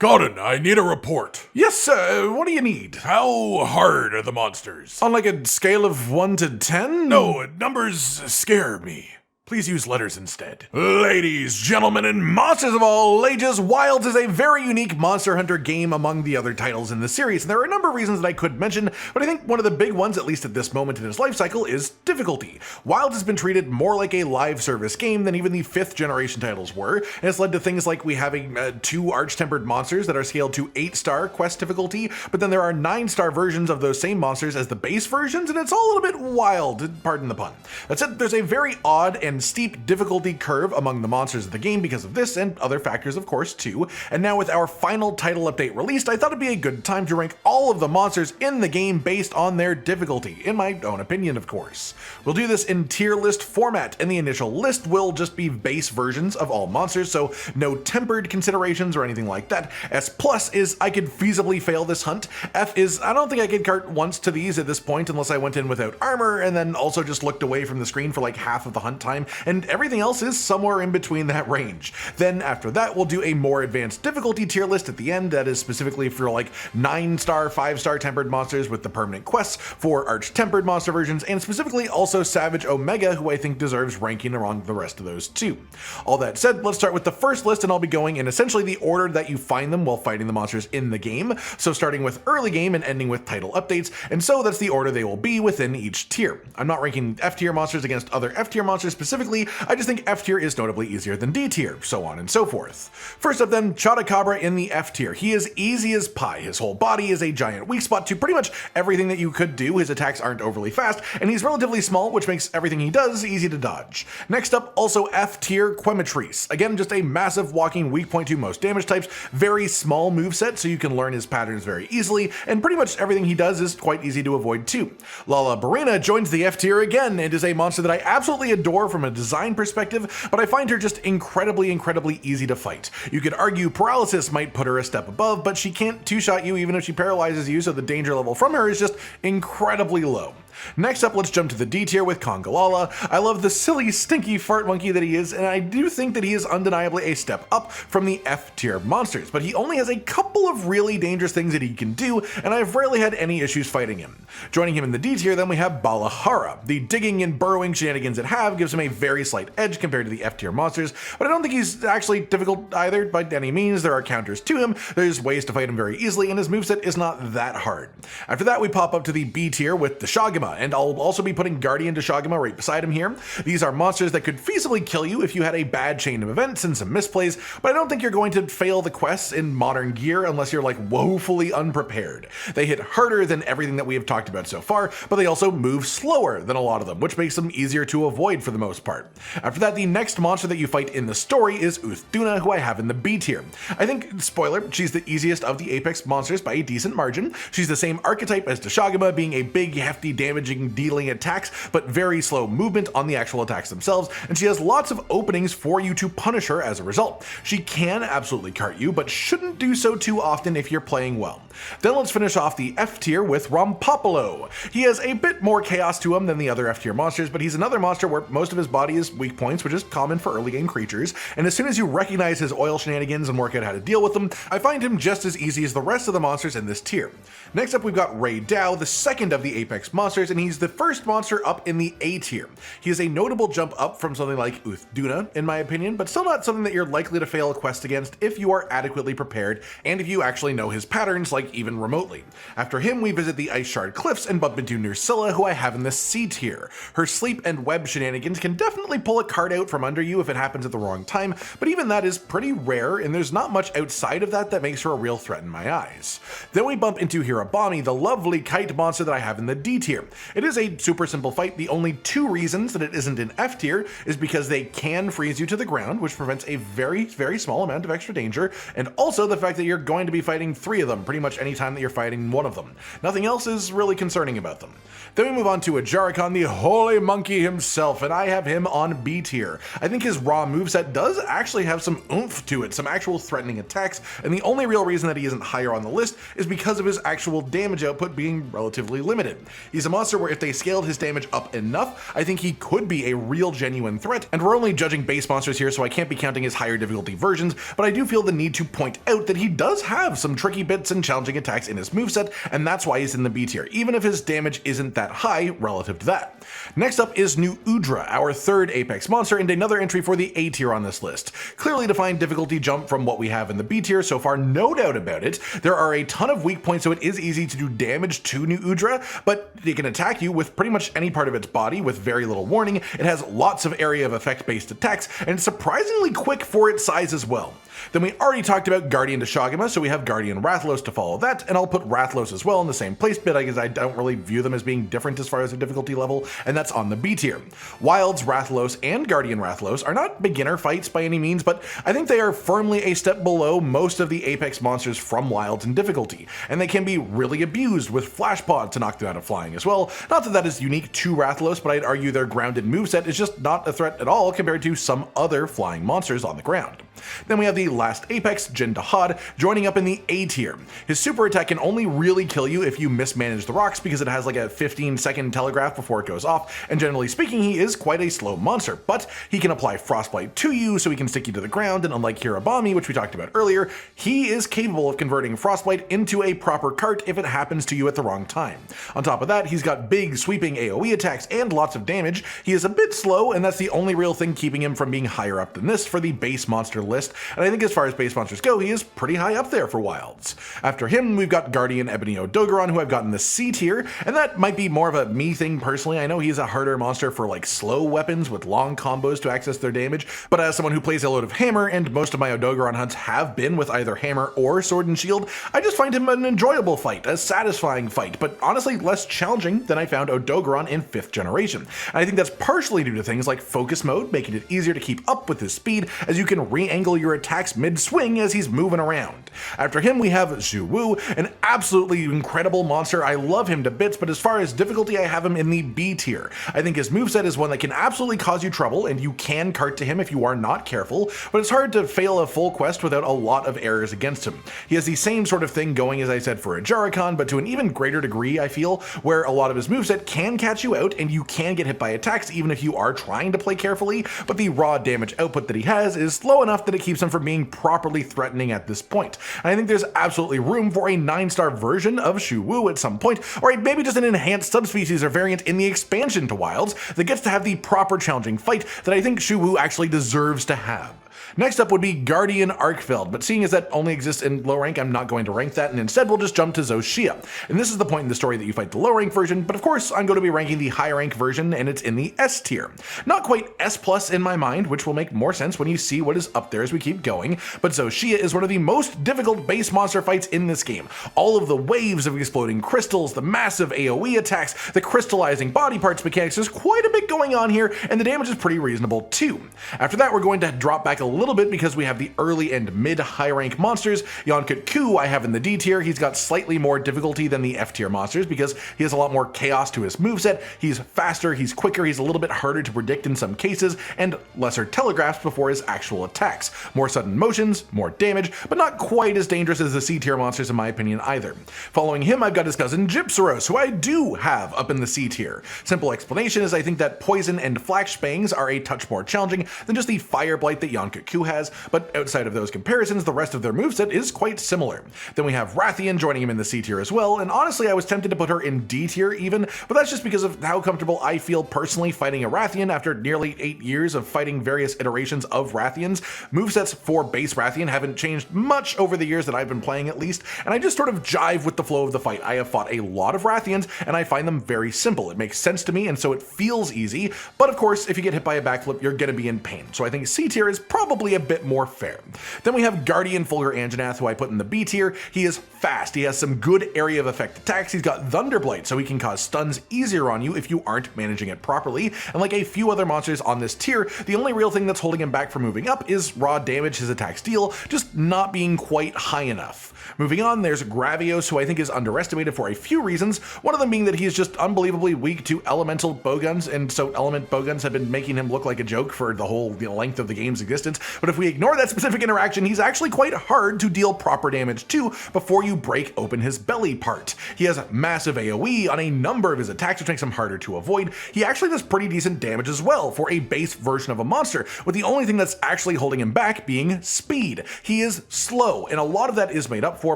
Gordon, I need a report. Yes, what do you need? How hard are the monsters? On like a scale of 1 to 10? No, numbers scare me. Please use letters instead. Ladies, gentlemen, and Monsters of all ages, Wilds is a very unique monster hunter game among the other titles in the series. And there are a number of reasons that I could mention, but I think one of the big ones, at least at this moment in its life cycle, is difficulty. Wilds has been treated more like a live service game than even the 5th generation titles were, and it's led to things like we having 2 arch-tempered monsters that are scaled to 8-star quest difficulty, but then there are 9-star versions of those same monsters as the base versions, and it's all a little bit wild, pardon the pun. That said, there's a very odd and steep difficulty curve among the monsters of the game because of this and other factors of course too, and now with our final title update released, I thought it'd be a good time to rank all of the monsters in the game based on their difficulty, in my own opinion of course. We'll do this in tier list format, and the initial list will just be base versions of all monsters, so no tempered considerations or anything like that. S plus is I could feasibly fail this hunt. F is I don't think I could cart once to these at this point unless I went in without armor and then also just looked away from the screen for like half of the hunt time, and everything else is somewhere in between that range. Then after that, we'll do a more advanced difficulty tier list at the end that is specifically for like 9-star, 5-star tempered monsters with the permanent quests, for arch tempered monster versions, and specifically also Savage Omega, who I think deserves ranking along the rest of those too. All that said, let's start with the first list, and I'll be going in essentially the order that you find them while fighting the monsters in the game, so starting with early game and ending with title updates, and so that's the order they will be within each tier. I'm not ranking F tier monsters against other F tier monsters specifically, I just think F tier is notably easier than D tier, so on and so forth. First up then, Chotacabra in the F tier. He is easy as pie. His whole body is a giant weak spot to pretty much everything that you could do. His attacks aren't overly fast, and he's relatively small, which makes everything he does easy to dodge. Next up, also F tier, Quematrice. Again, just a massive walking weak point to most damage types, very small moveset, so you can learn his patterns very easily, and pretty much everything he does is quite easy to avoid too. Lala Barina joins the F tier again, and is a monster that I absolutely adore from a design perspective, but I find her just incredibly easy to fight. You could argue paralysis might put her a step above, but she can't two-shot you even if she paralyzes you, so the danger level from her is just incredibly low. Next up, let's jump to the D tier with Congalala. I love the silly, stinky fart monkey that he is, and I do think that he is undeniably a step up from the F tier monsters, but he only has a couple of really dangerous things that he can do, and I've rarely had any issues fighting him. Joining him in the D tier, then we have Balahara. The digging and burrowing shenanigans it have gives him a very slight edge compared to the F tier monsters, but I don't think he's actually difficult either by any means. There are counters to him, there's ways to fight him very easily, and his moveset is not that hard. After that, we pop up to the B tier with the Shagama, and I'll also be putting Guardian Deshagama right beside him here. These are monsters that could feasibly kill you if you had a bad chain of events and some misplays, but I don't think you're going to fail the quests in modern gear unless you're like woefully unprepared. They hit harder than everything that we have talked about so far, but they also move slower than a lot of them, which makes them easier to avoid for the most part. After that, the next monster that you fight in the story is Duna, who I have in the B tier. I think, spoiler, she's the easiest of the Apex monsters by a decent margin. She's the same archetype as Deshagama, being a big, hefty, damaging, dealing attacks, but very slow movement on the actual attacks themselves, and she has lots of openings for you to punish her as a result. She can absolutely cart you, but shouldn't do so too often if you're playing well. Then let's finish off the F tier with Rompopolo. He has a bit more chaos to him than the other F tier monsters, but he's another monster where most of his body is weak points, which is common for early game creatures, and as soon as you recognize his oil shenanigans and work out how to deal with them, I find him just as easy as the rest of the monsters in this tier. Next up, we've got Ray Dow, the second of the Apex monsters, and he's the first monster up in the A tier. He is a notable jump up from something like Duna, in my opinion, but still not something that you're likely to fail a quest against if you are adequately prepared and if you actually know his patterns, like even remotely. After him, we visit the Iceshard Cliffs and bump into Nursilla, who I have in the C tier. Her sleep and web shenanigans can definitely pull a card out from under you if it happens at the wrong time, but even that is pretty rare, and there's not much outside of that that makes her a real threat in my eyes. Then we bump into Hirabami, the lovely kite monster that I have in the D tier. It is a super simple fight. The only 2 reasons that it isn't in F tier is because they can freeze you to the ground, which prevents a very small amount of extra danger, and also the fact that you're going to be fighting 3 of them pretty much any time that you're fighting one of them. Nothing else is really concerning about them. Then we move on to Ajarikon, the holy monkey himself, and I have him on B tier. I think his raw moveset does actually have some oomph to it, some actual threatening attacks, and the only real reason that he isn't higher on the list is because of his actual damage output being relatively limited. He's a monster monster where if they scaled his damage up enough, I think he could be a real genuine threat, and we're only judging base monsters here, so I can't be counting his higher difficulty versions, but I do feel the need to point out that he does have some tricky bits and challenging attacks in his moveset, and that's why he's in the B tier, even if his damage isn't that high relative to that. Next up is new Udra, our third Apex monster, and another entry for the A tier on this list. Clearly defined difficulty jump from what we have in the B tier so far, no doubt about it. There are a ton of weak points, so it is easy to do damage to new Udra, but it can attack you with pretty much any part of its body with very little warning. It has lots of area of effect based attacks, and it's surprisingly quick for its size as well. Then we already talked about Guardian to Shogama, so we have Guardian Rathalos to follow that, and I'll put Rathalos as well in the same place, but I guess I don't really view them as being different as far as their difficulty level, and that's on the B tier. Wilds, Rathalos, and Guardian Rathalos are not beginner fights by any means, but I think they are firmly a step below most of the Apex monsters from Wilds in difficulty, and they can be really abused with Flash Pod to knock them out of flying as well. Not that that is unique to Rathalos, but I'd argue their grounded moveset is just not a threat at all compared to some other flying monsters on the ground. Then we have the last Apex, Jin Dahaad, joining up in the A tier. His super attack can only really kill you if you mismanage the rocks because it has like a 15-second telegraph before it goes off, and generally speaking he is quite a slow monster, but he can apply Frostbite to you so he can stick you to the ground, and unlike Hirabami, which we talked about earlier, he is capable of converting Frostbite into a proper cart if it happens to you at the wrong time. On top of that, he's got big sweeping AoE attacks and lots of damage. He is a bit slow, and that's the only real thing keeping him from being higher up than this for the base monster list, and I think as far as base monsters go, he is pretty high up there for Wilds. After him, we've got Guardian Ebony Odogaron, who I've got in the C tier, and that might be more of a me thing personally. I know he's a harder monster for like slow weapons with long combos to access their damage, but as someone who plays a load of hammer, and most of my Odogaron hunts have been with either hammer or sword and shield, I just find him an enjoyable fight, a satisfying fight, but honestly less challenging than I found Odogaron in 5th generation. And I think that's partially due to things like focus mode, making it easier to keep up with his speed, as you can re-angle your attacks mid-swing as he's moving around. After him we have Zhu Wu, an absolutely incredible monster. I love him to bits, but as far as difficulty I have him in the B tier. I think his moveset is one that can absolutely cause you trouble, and you can cart to him if you are not careful, but it's hard to fail a full quest without a lot of errors against him. He has the same sort of thing going as I said for a Jarrakan, but to an even greater degree I feel, where a lot of his moveset can catch you out and you can get hit by attacks even if you are trying to play carefully, but the raw damage output that he has is low enough that it keeps him from being properly threatening at this point. And I think there's absolutely room for a 9-star version of Zhu Wu at some point, or maybe just an enhanced subspecies or variant in the expansion to Wilds that gets to have the proper challenging fight that I think Zhu Wu actually deserves to have. Next up would be Guardian Arkveld, but seeing as that only exists in low rank, I'm not going to rank that, and instead we'll just jump to Zoshia. And this is the point in the story that you fight the low rank version, but of course I'm going to be ranking the high rank version, and it's in the S tier. Not quite S plus in my mind, which will make more sense when you see what is up there as we keep going, but Zoshia is one of the most difficult base monster fights in this game. All of the waves of exploding crystals, the massive AoE attacks, the crystallizing body parts mechanics, there's quite a bit going on here, and the damage is pretty reasonable too. After that, we're going to drop back a little bit because we have the early and mid high rank monsters. Yonkut Ku I have in the D tier. He's got slightly more difficulty than the F tier monsters because he has a lot more chaos to his moveset. He's faster, he's quicker, he's a little bit harder to predict in some cases, and lesser telegraphs before his actual attacks. More sudden motions, more damage, but not quite as dangerous as the C tier monsters in my opinion either. Following him, I've got his cousin Gypsaros, who I do have up in the C tier. Simple explanation is I think that poison and flash bangs are a touch more challenging than just the fire blight that Yonkut Ku has, but outside of those comparisons, the rest of their moveset is quite similar. Then we have Rathian joining him in the C tier as well, and honestly I was tempted to put her in D tier even, but that's just because of how comfortable I feel personally fighting a Rathian after nearly 8 years of fighting various iterations of Rathians. Movesets for base Rathian haven't changed much over the years that I've been playing at least, and I just sort of jive with the flow of the fight. I have fought a lot of Rathians, and I find them very simple. It makes sense to me, and so it feels easy, but of course if you get hit by a backflip, you're gonna be in pain, so I think C tier is probably a bit more fair. Then we have Guardian Fulgur Anjanath, who I put in the B tier. He is fast, he has some good area of effect attacks, he's got Thunderblight, so he can cause stuns easier on you if you aren't managing it properly, and like a few other monsters on this tier, the only real thing that's holding him back from moving up is raw damage his attacks deal, just not being quite high enough. Moving on, there's Gravios, who I think is underestimated for a few reasons, one of them being that he is just unbelievably weak to elemental bowguns, and so element bowguns have been making him look like a joke for the whole length of the game's existence, but if we ignore that specific interaction, he's actually quite hard to deal proper damage to before you break open his belly part. He has massive AoE on a number of his attacks, which makes him harder to avoid. He actually does pretty decent damage as well for a base version of a monster, with the only thing that's actually holding him back being speed. He is slow, and a lot of that is made up for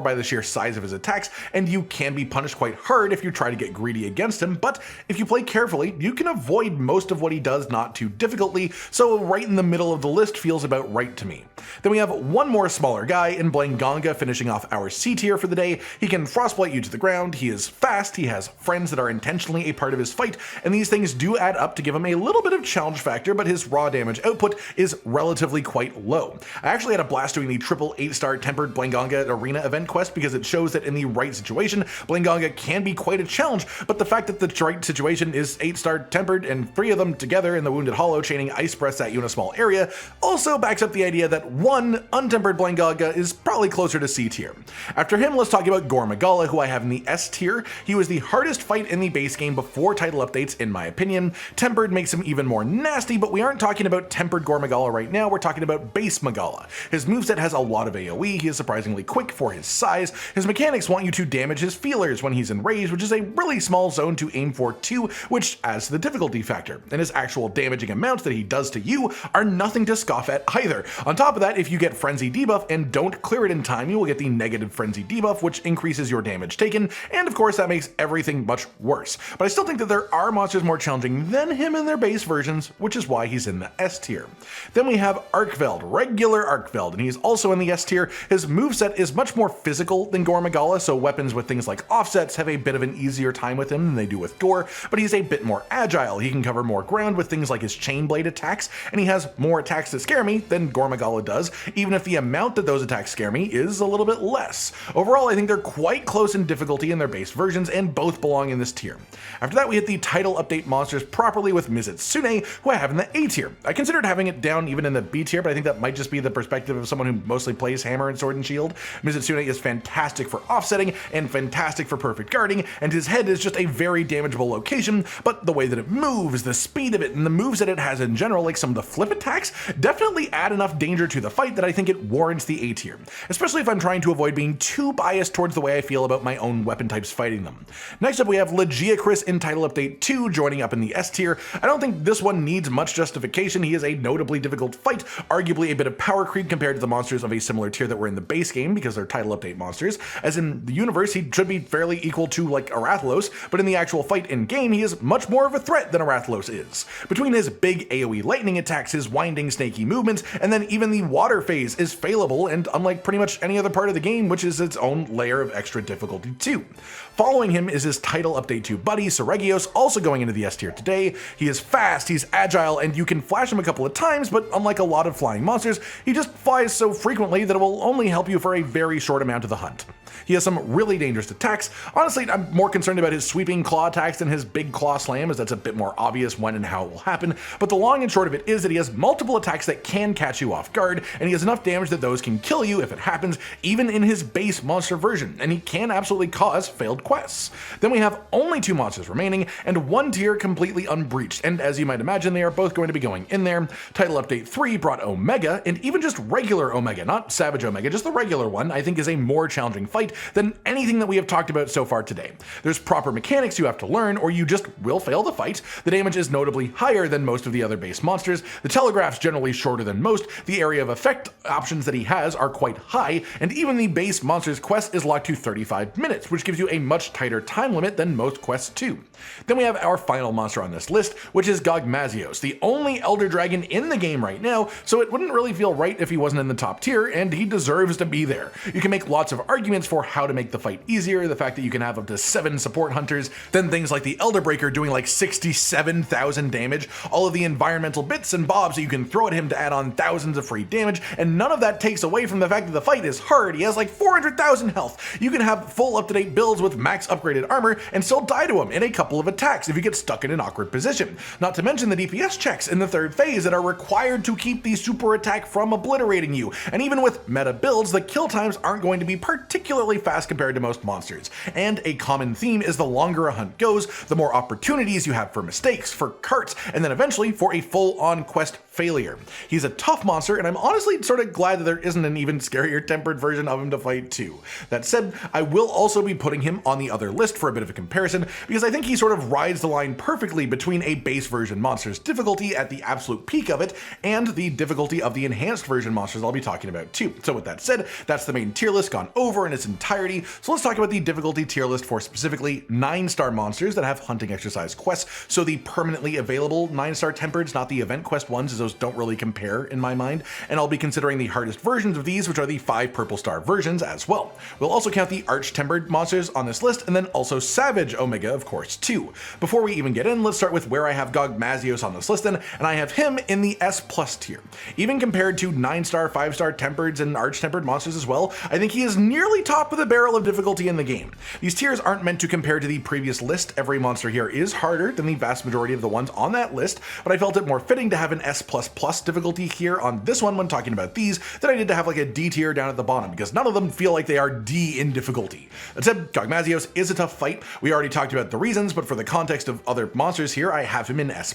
by the sheer size of his attacks, and you can be punished quite hard if you try to get greedy against him, but if you play carefully, you can avoid most of what he does not too difficultly, so right in the middle of the list feels about right to me. Then we have one more smaller guy in Blanganga finishing off our C tier for the day. He can frostbite you to the ground, he is fast, he has friends that are intentionally a part of his fight, and these things do add up to give him a little bit of challenge factor, but his raw damage output is relatively quite low. I actually had a blast doing the triple 8-star tempered Blanganga arena event quest because it shows that in the right situation, Blanganga can be quite a challenge, but the fact that the right situation is 8-star tempered and 3 of them together in the Wounded Hollow chaining ice breaths at you in a small area also backs up the idea that one untempered Blanganga is probably closer to C tier. After him, let's talk about Gore Magala, who I have in the S tier. He was the hardest fight in the base game before title updates in my opinion. Tempered makes him even more nasty, but we aren't talking about tempered Gore Magala right now, we're talking about base Magala. His moveset has a lot of AoE, he is surprisingly quick for his size, his mechanics want you to damage his feelers when he's enraged, which is a really small zone to aim for too, which adds to the difficulty factor, and his actual damaging amounts that he does to you are nothing to scoff at either. On top of that, if you get Frenzy debuff and don't clear it in time, you will get the negative Frenzy debuff, which increases your damage taken, and of course that makes everything much worse. But I still think that there are monsters more challenging than him in their base versions, which is why he's in the S tier. Then we have Arkveld, regular Arkveld, and he's also in the S tier. His moveset is much more physical than Gore Magala, so weapons with things like offsets have a bit of an easier time with him than they do with Gore, but he's a bit more agile. He can cover more ground with things like his chain blade attacks, and he has more attacks that scare me than Gore Magala does, even if the amount that those attacks scare me is a little bit less. Overall, I think they're quite close in difficulty in their base versions, and both belong in this tier. After that, we hit the title update monsters properly with Mizitsune, who I have in the A tier. I considered having it down even in the B tier, but I think that might just be the perspective of someone who mostly plays Hammer and Sword and Shield. Mizitsune is fantastic for offsetting and fantastic for perfect guarding, and his head is just a very damageable location, but the way that it moves, the speed of it, and the moves that it has in general, like some of the flip attacks, definitely add enough danger to the fight that I think it warrants the A tier, especially if I'm trying to avoid being too biased towards the way I feel about my own weapon types fighting them. Next up, we have Legiacris in Title Update 2 joining up in the S tier. I don't think this one needs much justification. He is a notably difficult fight, arguably a bit of power creep compared to the monsters of a similar tier that were in the base game because they're Title Update monsters. As in the universe, he should be fairly equal to like Arathlos, but in the actual fight in game, he is much more of a threat than Arathlos is. Between his big AoE lightning attacks, his winding snaky movements, and then even the water phase is failable and unlike pretty much any other part of the game, which is its own layer of extra difficulty too. Following him is his Title Update 2 buddy, Seregios, also going into the S tier today. He is fast, he's agile, and you can flash him a couple of times, but unlike a lot of flying monsters, he just flies so frequently that it will only help you for a very short amount of the hunt. He has some really dangerous attacks. Honestly, I'm more concerned about his sweeping claw attacks than his big claw slam, as that's a bit more obvious when and how it will happen, but the long and short of it is that he has multiple attacks that can catch you off guard, and he has enough damage that those can kill you if it happens, even in his base monster version, and he can absolutely cause failed quests. Then we have only 2 monsters remaining, and 1 tier completely unbreached, and as you might imagine, they are both going to be going in there. Title Update 3 brought Omega, and even just regular Omega, not Savage Omega, just the regular one, I think is a more challenging fight than anything that we have talked about so far today. There's proper mechanics you have to learn, or you just will fail the fight. The damage is notably higher than most of the other base monsters, the telegraph's generally shorter than most, the area of effect options that he has are quite high, and even the base monster's quest is locked to 35 minutes, which gives you a much tighter time limit than most quests too. Then we have our final monster on this list, which is Gogmazios, the only Elder Dragon in the game right now, so it wouldn't really feel right if he wasn't in the top tier, and he deserves to be there. You can make lots of arguments for how to make the fight easier, the fact that you can have up to 7 support hunters, then things like the Elder Breaker doing like 67,000 damage, all of the environmental bits and bobs that you can throw at him to add on thousands of free damage, and none of that takes away from the fact that the fight is hard. He has like 400,000 health. You can have full up-to-date builds with max upgraded armor and still die to him in a couple of attacks if you get stuck in an awkward position. Not to mention the DPS checks in the 3rd phase that are required to keep the super attack from obliterating you, and even with meta builds, the kill times aren't going to be particularly fast compared to most monsters. And a common theme is the longer a hunt goes, the more opportunities you have for mistakes, for carts, and then eventually for a full-on quest failure. He's a tough monster, and I'm honestly sort of glad that there isn't an even scarier tempered version of him to fight too. That said, I will also be putting him on the other list for a bit of a comparison, because I think he sort of rides the line perfectly between a base version monster's difficulty at the absolute peak of it, and the difficulty of the enhanced version monsters I'll be talking about too. So with that said, that's the main tier list gone over in its entirety, so let's talk about the difficulty tier list for specifically 9-star monsters that have hunting exercise quests, so the permanently available 9-star tempereds, not the event quest ones, as those don't really compare in my mind, and I'll be considering the hardest versions of these, which are the 5 purple star versions as well. We'll also count the arch-tempered monsters on this list, and then also Savage Omega, of course, too. Before we even get in, let's start with where I have Gogmazios on this list then, and I have him in the S+ tier. Even compared to 9-star, 5-star tempereds and arch-tempered monsters as well, I think he is nearly top of the barrel of difficulty in the game. These tiers aren't meant to compare to the previous list. Every monster here is harder than the vast majority of the ones on that list, but I felt it more fitting to have an S++ difficulty here on this one when talking about these than I did to have like a D tier down at the bottom, because none of them feel like they are D in difficulty. That said, Gogmazios is a tough fight. We already talked about the reasons, but for the context of other monsters here, I have him in S+.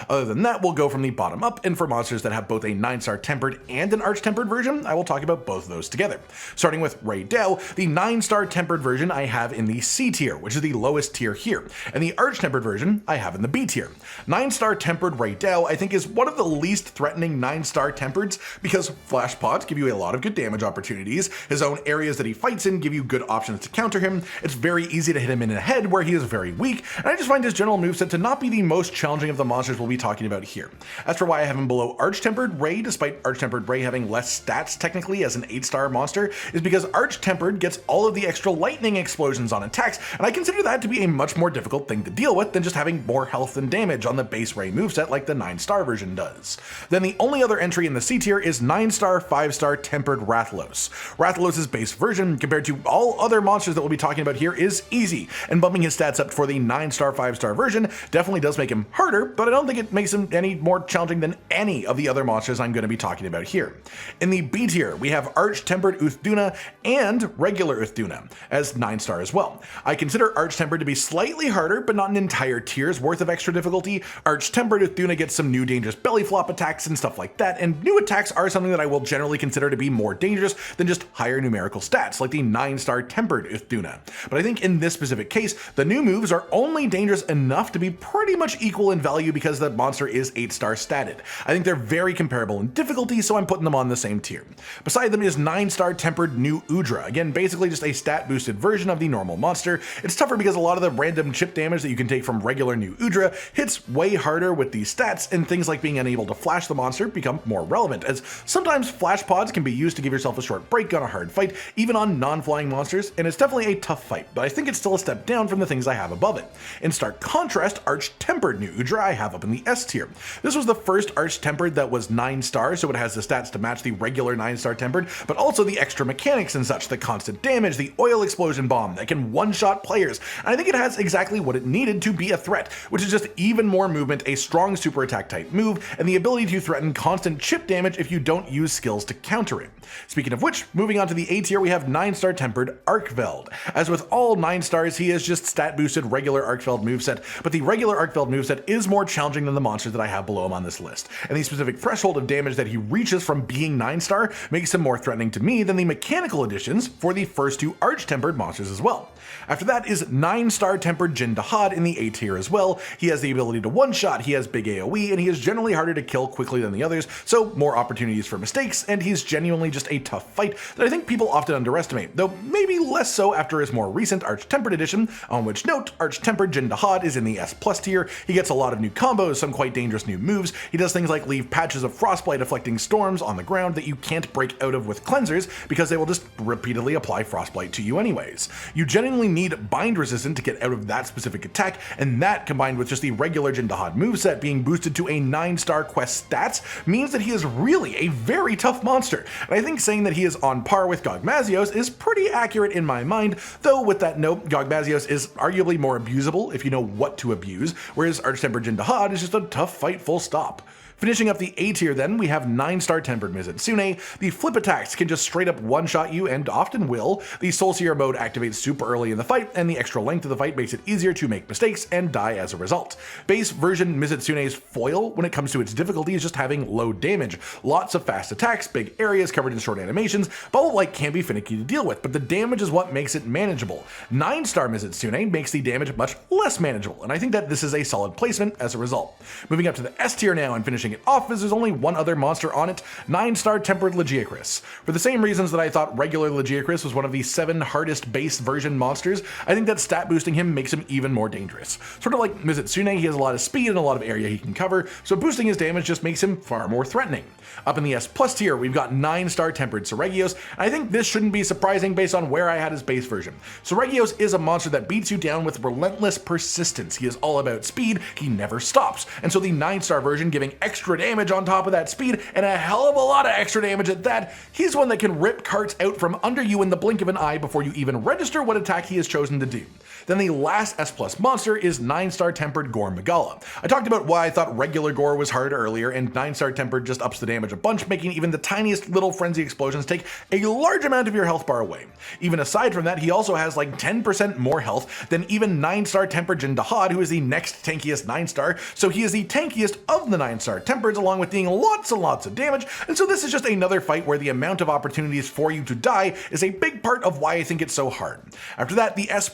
Other than that, we'll go from the bottom up, and for monsters that have both a 9-star tempered and an arch-tempered version, I will talk about both of those together. Starting with Ray Dow, the 9-star tempered version I have in the C tier, which is the lowest tier here, and the arch-tempered version I have in the B tier. 9-star tempered Ray Dow I think is one of the least threatening 9-star tempereds, because flash pods give you a lot of good damage opportunities, his own areas that he fights in give you good options to counter him, it's very easy to hit him in the head where he is very weak, and I just find his general moveset to not be the most challenging of the monsters we'll be talking about here. As for why I have him below arch-tempered Ray, despite arch-tempered Ray having less stats technically as an 8-star monster, is because arch-tempered gets all of the extra lightning explosions on attacks, and I consider that to be a much more difficult thing to deal with than just having more health and damage on the base Ray moveset like the 9-star version does. Then the only other entry in the C tier is 9-star, 5-star tempered Rathalos. Rathalos' base version, compared to all other monsters that we'll be talking about here, is easy, and bumping his stats up for the 9-star, 5-star version definitely does make him harder, but I don't think it makes him any more challenging than any of the other monsters I'm going to be talking about here. In the B tier, we have arch-tempered Uthduna and regular Uthduna as 9-star as well. I consider arch-tempered to be slightly harder, but not an entire tier's worth of extra difficulty. Arch-tempered Uthduna gets some new dangerous belly flop attacks and stuff like that, and new attacks are something that I will generally consider to be more dangerous than just higher numerical stats, like the 9-star tempered Uthduna. But I think in this specific case, the new moves are only dangerous enough to be pretty much equal in value because the monster is 8-star statted. I think they're very comparable in difficulty, so I'm putting them on the same tier. Beside them is 9-star tempered new Udra, again basically just a stat boosted version of the normal monster. It's tougher because a lot of the random chip damage that you can take from regular new Udra hits way harder with these stats, and things like being unable to flash the monster become more relevant, as sometimes flash pods can be used to give yourself a short break on a hard fight, even on non-flying monsters, and it's definitely a tough fight, but I think it's still a step down from the things I have above it. In stark contrast, arch-tempered new Udra I have up in the S tier. This was the first arch-tempered that was 9-star, so it has the stats to match the regular 9-star tempered, but also the extra mechanics and such, the constant damage, the oil explosion bomb that can one-shot players, and I think it has exactly what it needed to be a threat, which is just even more movement, a strong super attack type move, and the ability to threaten constant chip damage if you don't use skills to counter it. Speaking of which, moving on to the A tier, we have 9-star tempered Arkveld. As with all 9 stars, he is just stat boosted regular Arkveld moveset, but the regular Arkveld moveset is more challenging than the monsters that I have below him on this list, and the specific threshold of damage that he reaches from being 9-star makes him more threatening to me than the mechanical additions for the first 2 arch-tempered monsters as well. After that is 9-star tempered Jin Dahaad in the A tier as well. He has the ability to one-shot, he has big AoE, and he is generally harder to kill quickly than the others, so more opportunities for mistakes, and he's genuinely just a tough fight that I think people often underestimate, though maybe less so after his more recent arch-tempered edition, on which note, arch-tempered Jin Dahaad is in the S+ tier. He gets a lot of new combos, some quite dangerous new moves. He does things like leave patches of frostbite afflicting storms on the ground that you can't break out of with cleansers because they will just repeatedly apply frostbite to you anyways. You genuinely need bind resistant to get out of that specific attack, and that combined with just the regular Jin Dahaad moveset being boosted to a 9-star quest stats means that he is really a very tough monster, and I think saying that he is on par with Gogmazios is pretty accurate in my mind, though with that note, Gogmazios is arguably more abusable if you know what to abuse, whereas arch-tempered Jin Dahaad is just a tough fight full stop. Finishing up the A tier then, we have 9-star Tempered Mizutsune. The flip attacks can just straight up one-shot you, and often will. The Soul Seer mode activates super early in the fight, and the extra length of the fight makes it easier to make mistakes and die as a result. Base version Mizutsune's foil, when it comes to its difficulty, is just having low damage. Lots of fast attacks, big areas covered in short animations. Bubble-like can be finicky to deal with, but the damage is what makes it manageable. 9-star Mizutsune makes the damage much less manageable, and I think that this is a solid placement as a result. Moving up to the S tier now and finishing it off, as there's only one other monster on it, 9-star Tempered Legiacris. For the same reasons that I thought regular Legiacris was one of the 7 hardest base version monsters, I think that stat boosting him makes him even more dangerous. Sort of like Mizutsune, he has a lot of speed and a lot of area he can cover, so boosting his damage just makes him far more threatening. Up in the S+ tier, we've got 9-star Tempered Seregios, and I think this shouldn't be surprising based on where I had his base version. Seregios is a monster that beats you down with relentless persistence. He is all about speed, he never stops, and so the 9-star version giving extra damage on top of that speed, and a hell of a lot of extra damage at that, he's one that can rip carts out from under you in the blink of an eye before you even register what attack he has chosen to do. Then the last S+ monster is 9-star Tempered Gore Magala. I talked about why I thought regular Gore was hard earlier, and 9-star Tempered just ups the damage a bunch, making even the tiniest little frenzy explosions take a large amount of your health bar away. Even aside from that, he also has like 10% more health than even 9-star Tempered Dahaad, who is the next tankiest 9-star, so he is the tankiest of the 9-star Tempereds, along with dealing lots and lots of damage, and so this is just another fight where the amount of opportunities for you to die is a big part of why I think it's so hard. After that, the S++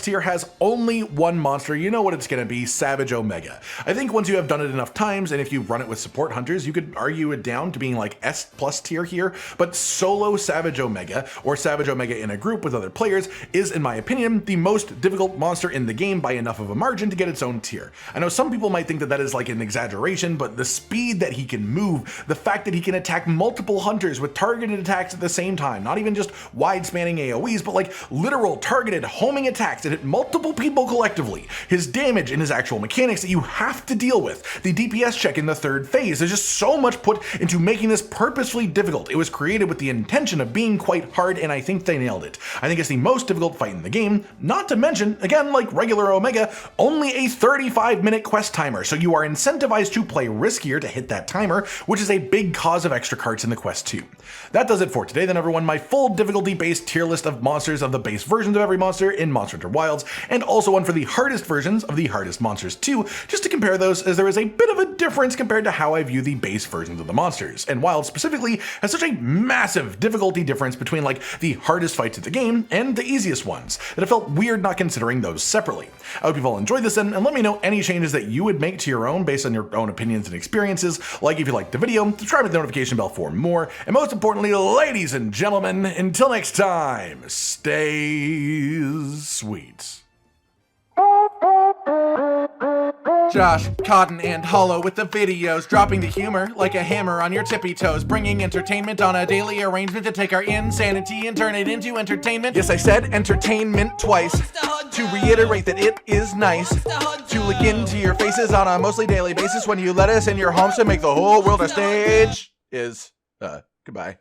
tier has only one monster. You know what it's going to be, Savage Omega. I think once you have done it enough times, and if you run it with support hunters, you could argue it down to being like S+ tier here, but solo Savage Omega, or Savage Omega in a group with other players, is, in my opinion, the most difficult monster in the game by enough of a margin to get its own tier. I know some people might think that that is like an exaggeration, but the speed that he can move, the fact that he can attack multiple hunters with targeted attacks at the same time, not even just wide-spanning AoEs, but like literal targeted homing attacks that hit multiple people collectively, his damage and his actual mechanics that you have to deal with, the DPS check in the third phase, there's just so much put into making this purposefully difficult. It was created with the intention of being quite hard, and I think they nailed it. I think it's the most difficult fight in the game, not to mention, again, like regular Omega, only a 35-minute quest timer, so you are incentivized to play riskier to hit that timer, which is a big cause of extra carts in the quest too. That does it for today then, everyone. My full difficulty-based tier list of monsters of the base versions of every monster in Monster Hunter Wilds, and also one for the hardest versions of the hardest monsters too, just to compare those, as there is a bit of a difference compared to how I view the base versions of the monsters. And Wilds specifically has such a massive difficulty difference between like the hardest fights of the game and the easiest ones, that it felt weird not considering those separately. I hope you've all enjoyed this then, and let me know any changes that you would make to your own based on your own opinions and experiences. Like if you liked the video, subscribe with the notification bell for more, and most importantly, ladies and gentlemen, until next time, stay sweet. Josh, Cotton, and Hollow with the videos, dropping the humor like a hammer on your tippy toes, bringing entertainment on a daily arrangement to take our insanity and turn it into entertainment. Yes, I said entertainment twice, to reiterate that it is nice to look into your faces on a mostly daily basis when you let us in your homes to make the whole world a stage. Goodbye.